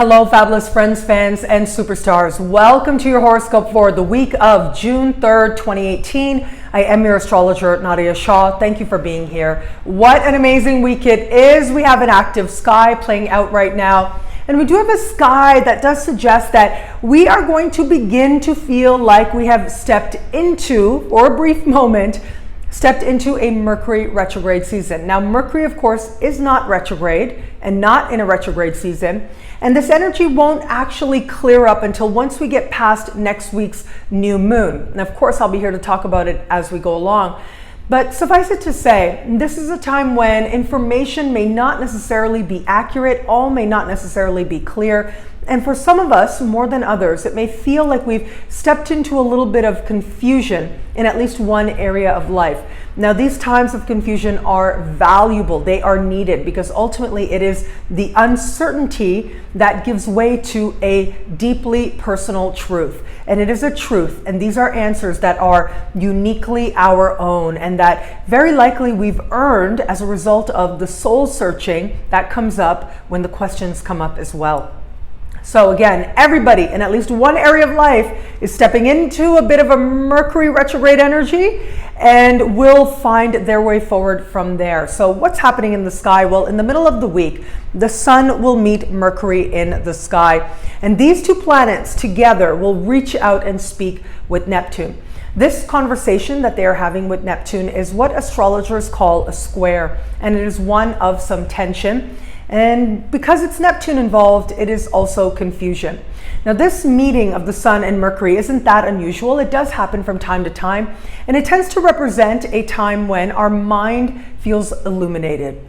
Hello, fabulous friends, fans, and superstars. Welcome to your horoscope for the week of June 3rd, 2018. I am your astrologer, Nadiya Shah. Thank you for being here. What an amazing week it is. We have an active sky playing out right now. And we do have a sky that does suggest that we are going to begin to feel like we have stepped into, for a brief moment, stepped into a Mercury retrograde season. Now, Mercury, of course, is not retrograde and not in a retrograde season. And this energy won't actually clear up until once we get past next week's new moon. And of course, I'll be here to talk about it as we go along. But suffice it to say, this is a time when information may not necessarily be accurate, all may not necessarily be clear. And for some of us, more than others, it may feel like we've stepped into a little bit of confusion in at least one area of life. Now, these times of confusion are valuable. They are needed because ultimately it is the uncertainty that gives way to a deeply personal truth. And it is a truth. And these are answers that are uniquely our own and that very likely we've earned as a result of the soul searching that comes up when the questions come up as well. So again, everybody in at least one area of life is stepping into a bit of a Mercury retrograde energy and will find their way forward from there. So what's happening in the sky? Well, in the middle of the week, the sun will meet Mercury in the sky. And these two planets together will reach out and speak with Neptune. This conversation that they are having with Neptune is what astrologers call a square, and it is one of some tension. And because it's Neptune involved, it is also confusion. Now, this meeting of the Sun and Mercury isn't that unusual. It does happen from time to time, and it tends to represent a time when our mind feels illuminated.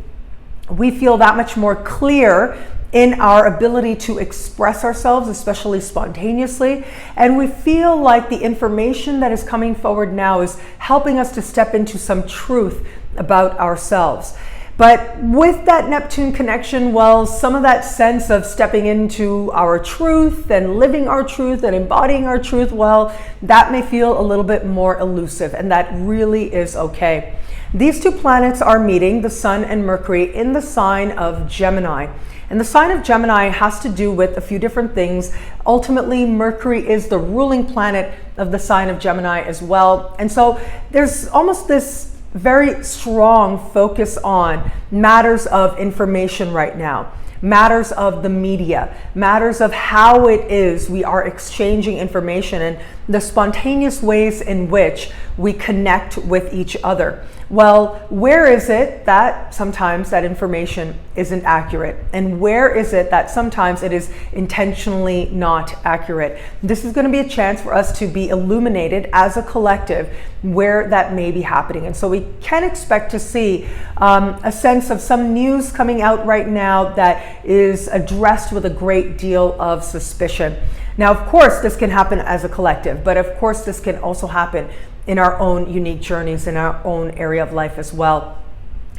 We feel that much more clear in our ability to express ourselves, especially spontaneously, and we feel like the information that is coming forward now is helping us to step into some truth about ourselves. But with that Neptune connection, well, some of that sense of stepping into our truth and living our truth and embodying our truth, well, that may feel a little bit more elusive, and that really is okay. These two planets are meeting, the Sun and Mercury, in the sign of Gemini. And the sign of Gemini has to do with a few different things. Ultimately, Mercury is the ruling planet of the sign of Gemini as well. And so there's almost this very strong focus on matters of information right now, matters of the media, matters of how it is we are exchanging information and the spontaneous ways in which we connect with each other. Well, where is it that sometimes that information isn't accurate? And where is it that sometimes it is intentionally not accurate? This is going to be a chance for us to be illuminated as a collective where that may be happening. And so we can expect to see a sense of some news coming out right now that is addressed with a great deal of suspicion. Now, of course, this can happen as a collective, but of course, this can also happen in our own unique journeys, in our own area of life as well.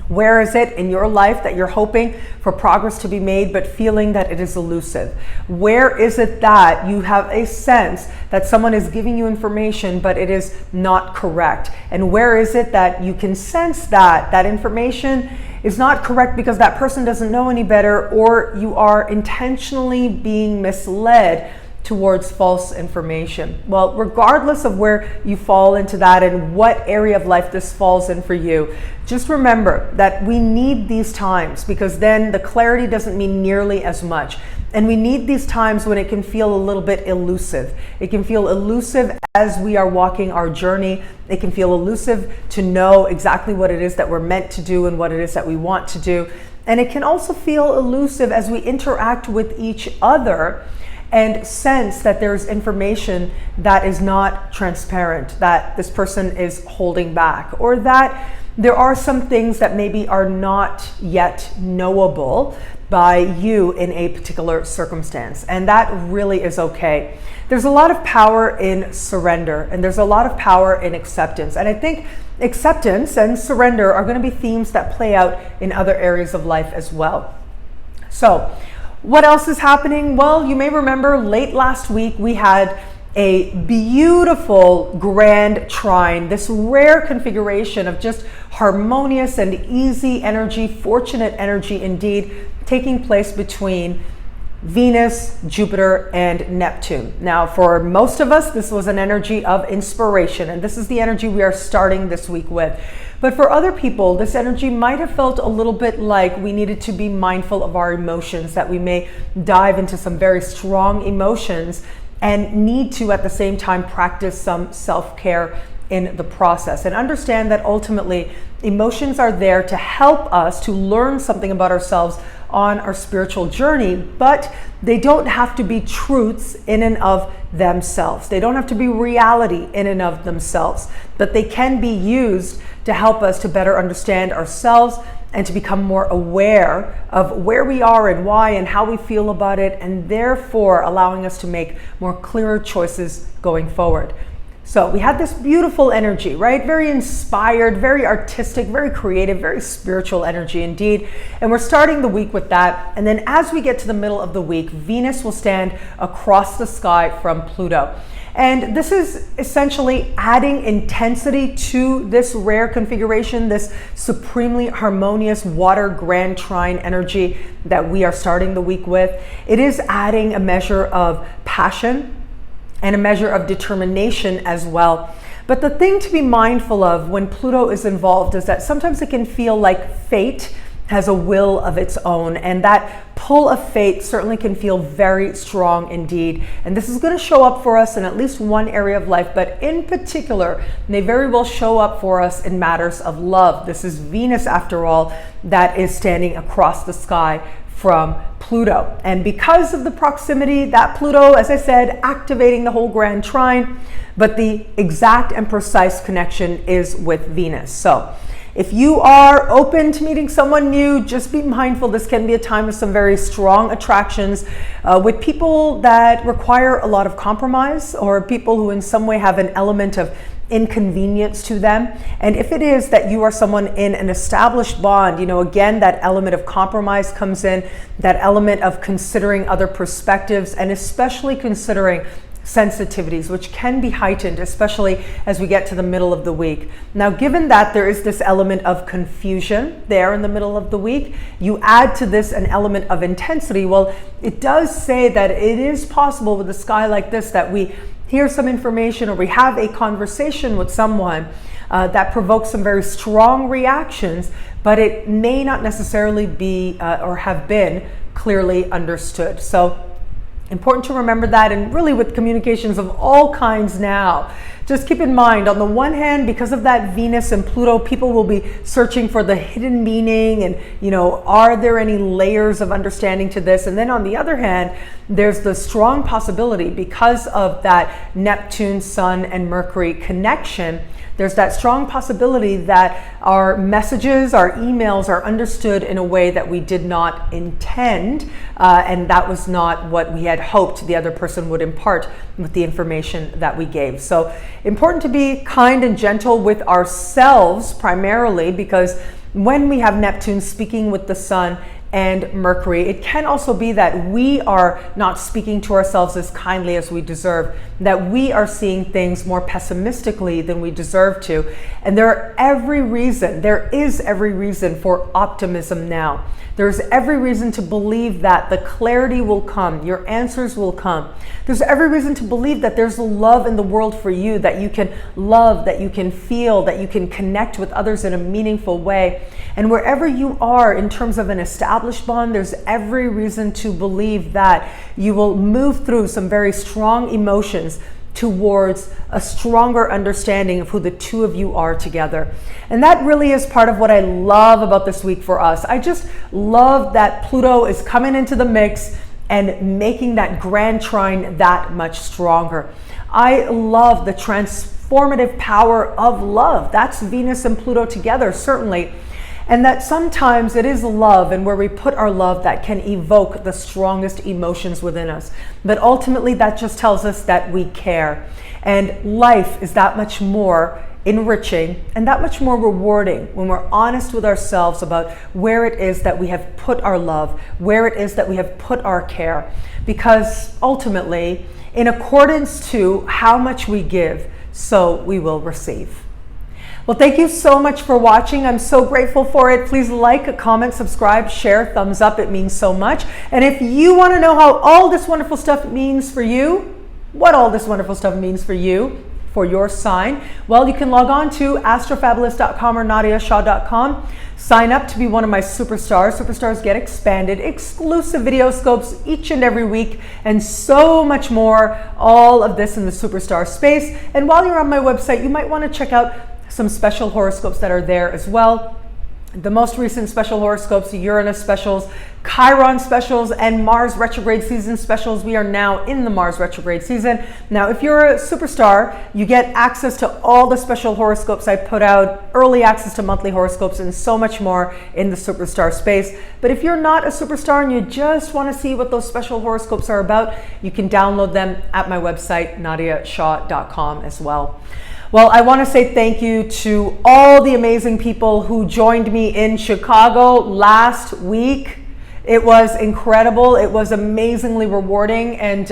Where is it in your life that you're hoping for progress to be made, but feeling that it is elusive? Where is it that you have a sense that someone is giving you information, but it is not correct? And where is it that you can sense that that information is not correct because that person doesn't know any better, or you are intentionally being misled towards false information? Well, regardless of where you fall into that and what area of life this falls in for you, just remember that we need these times because then the clarity doesn't mean nearly as much. And we need these times when it can feel a little bit elusive. It can feel elusive as we are walking our journey. It can feel elusive to know exactly what it is that we're meant to do and what it is that we want to do. And it can also feel elusive as we interact with each other and sense that there's information that is not transparent, that this person is holding back, or that there are some things that maybe are not yet knowable by you in a particular circumstance. And that really is okay. There's a lot of power in surrender, and there's a lot of power in acceptance. And I think acceptance and surrender are going to be themes that play out in other areas of life as well. So, what else is happening? Well, you may remember late last week we had a beautiful grand trine, this rare configuration of just harmonious and easy energy, fortunate energy indeed, taking place between Venus, Jupiter, and Neptune. Now, for most of us, this was an energy of inspiration, and this is the energy we are starting this week with. But for other people, this energy might have felt a little bit like we needed to be mindful of our emotions, that we may dive into some very strong emotions and need to, at the same time, practice some self-care in the process. And understand that ultimately, emotions are there to help us to learn something about ourselves on our spiritual journey, but they don't have to be truths in and of themselves. They don't have to be reality in and of themselves, but they can be used to help us to better understand ourselves and to become more aware of where we are and why and how we feel about it, and therefore allowing us to make more clearer choices going forward. So we had this beautiful energy, right? Very inspired, very artistic, very creative, very spiritual energy indeed. And we're starting the week with that. And then as we get to the middle of the week, Venus will stand across the sky from Pluto. And this is essentially adding intensity to this rare configuration, this supremely harmonious water grand trine energy that we are starting the week with. It is adding a measure of passion and a measure of determination as well. But the thing to be mindful of when Pluto is involved is that sometimes it can feel like fate has a will of its own, and that pull of fate certainly can feel very strong indeed. And this is going to show up for us in at least one area of life, but in particular may very well show up for us in matters of love. This is Venus, after all, that is standing across the sky from Pluto. And because of the proximity, that Pluto, as I said, activating the whole grand trine, but the exact and precise connection is with Venus. So if you are open to meeting someone new, just be mindful this can be a time of some very strong attractions with people that require a lot of compromise, or people who in some way have an element of inconvenience to them. And if it is that you are someone in an established bond, again, that element of compromise comes in, that element of considering other perspectives, and especially considering sensitivities, which can be heightened, especially as we get to the middle of the week. Now, given that there is this element of confusion there in the middle of the week, you add to this an element of intensity. Well, it does say that it is possible with a sky like this that we hear some information or we have a conversation with someone that provokes some very strong reactions, but it may not necessarily be or have been clearly understood. So important to remember that, and really with communications of all kinds now, just keep in mind, on the one hand, because of that Venus and Pluto, people will be searching for the hidden meaning and, are there any layers of understanding to this? And then on the other hand, there's the strong possibility, because of that Neptune, Sun, and Mercury connection, there's that strong possibility that our messages, our emails are understood in a way that we did not intend, and that was not what we had hoped the other person would impart with the information that we gave. So important to be kind and gentle with ourselves primarily, because when we have Neptune speaking with the Sun and Mercury, it can also be that we are not speaking to ourselves as kindly as we deserve, that we are seeing things more pessimistically than we deserve to. And there is every reason for optimism now. There's every reason to believe that the clarity will come, your answers will come. There's every reason to believe that there's love in the world for you, that you can love, that you can feel, that you can connect with others in a meaningful way. And wherever you are in terms of an established bond, there's every reason to believe that you will move through some very strong emotions towards a stronger understanding of who the two of you are together. And that really is part of what I love about this week for us. I just love that Pluto is coming into the mix and making that grand trine that much stronger. I love the transformative power of love. That's Venus and Pluto together, certainly. And that sometimes it is love, and where we put our love, that can evoke the strongest emotions within us. But ultimately, that just tells us that we care. And life is that much more enriching and that much more rewarding when we're honest with ourselves about where it is that we have put our love, where it is that we have put our care. Because ultimately, in accordance to how much we give, so we will receive. Well, thank you so much for watching. I'm so grateful for it. Please like, comment, subscribe, share, thumbs up. It means so much. And if you want to know how all this wonderful stuff means for you, what all this wonderful stuff means for you, for your sign, well, you can log on to astrofabulous.com or nadiyashah.com. Sign up to be one of my superstars. Superstars get expanded, exclusive video scopes each and every week, and so much more. All of this in the superstar space. And while you're on my website, you might want to check out some special horoscopes that are there as well. The most recent special horoscopes, Uranus specials, Chiron specials, and Mars retrograde season specials. We are now in the Mars retrograde season. Now, if you're a superstar, you get access to all the special horoscopes I put out, early access to monthly horoscopes, and so much more in the superstar space. But if you're not a superstar and you just want to see what those special horoscopes are about, you can download them at my website, nadiyashah.com as well. Well, I want to say thank you to all the amazing people who joined me in Chicago last week. It was incredible. It was amazingly rewarding and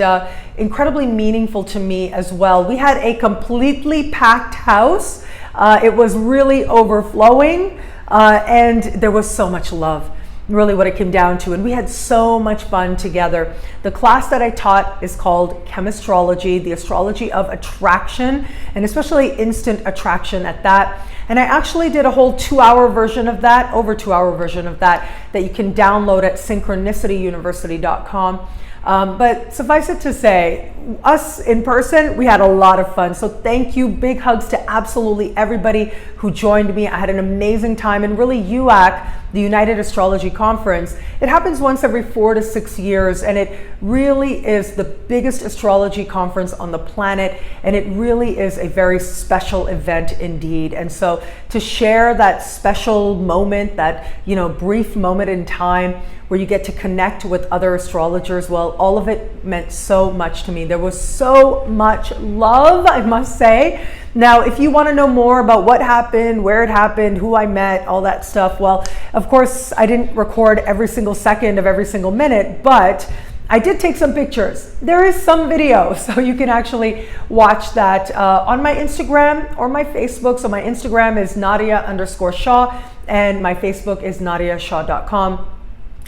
incredibly meaningful to me as well. We had a completely packed house. It was really overflowing and there was so much love. Really what it came down to, and we had so much fun together. The class that I taught is called Chemistrology, the astrology of attraction, and especially instant attraction at that. And I actually did a whole 2-hour version of that, over 2-hour version of that you can download at synchronicityuniversity.com. But suffice it to say, us in person, we had a lot of fun. So thank you. Big hugs to absolutely everybody who joined me. I had an amazing time. And really, UAC, the United Astrology Conference, it happens once every 4 to 6 years. And it really is the biggest astrology conference on the planet. And it really is a very special event indeed. And so to share that special moment, that, brief moment in time where you get to connect with other astrologers, well, all of it meant so much to me. There was so much love, I must say. Now, if you want to know more about what happened, where it happened, who I met, all that stuff, well, of course, I didn't record every single second of every single minute, but I did take some pictures. There is some video, so you can actually watch that on my Instagram or my Facebook. So my Instagram is Nadiya_Shah and my Facebook is nadiyashah.com.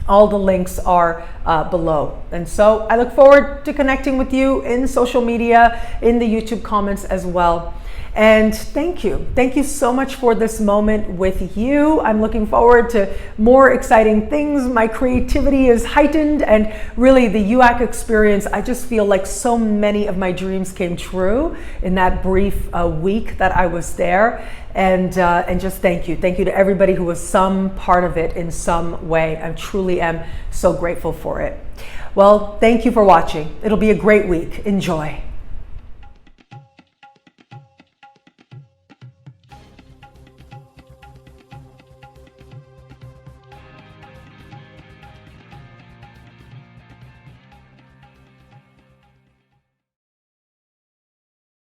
All the links are below. And so I look forward to connecting with you in social media, in the YouTube comments as well. And thank you. Thank you so much for this moment with you. I'm looking forward to more exciting things. My creativity is heightened, and really the UAC experience, I just feel like so many of my dreams came true in that brief week that I was there. And just thank you. Thank you to everybody who was some part of it in some way. I truly am so grateful for it. Well, thank you for watching. It'll be a great week. Enjoy.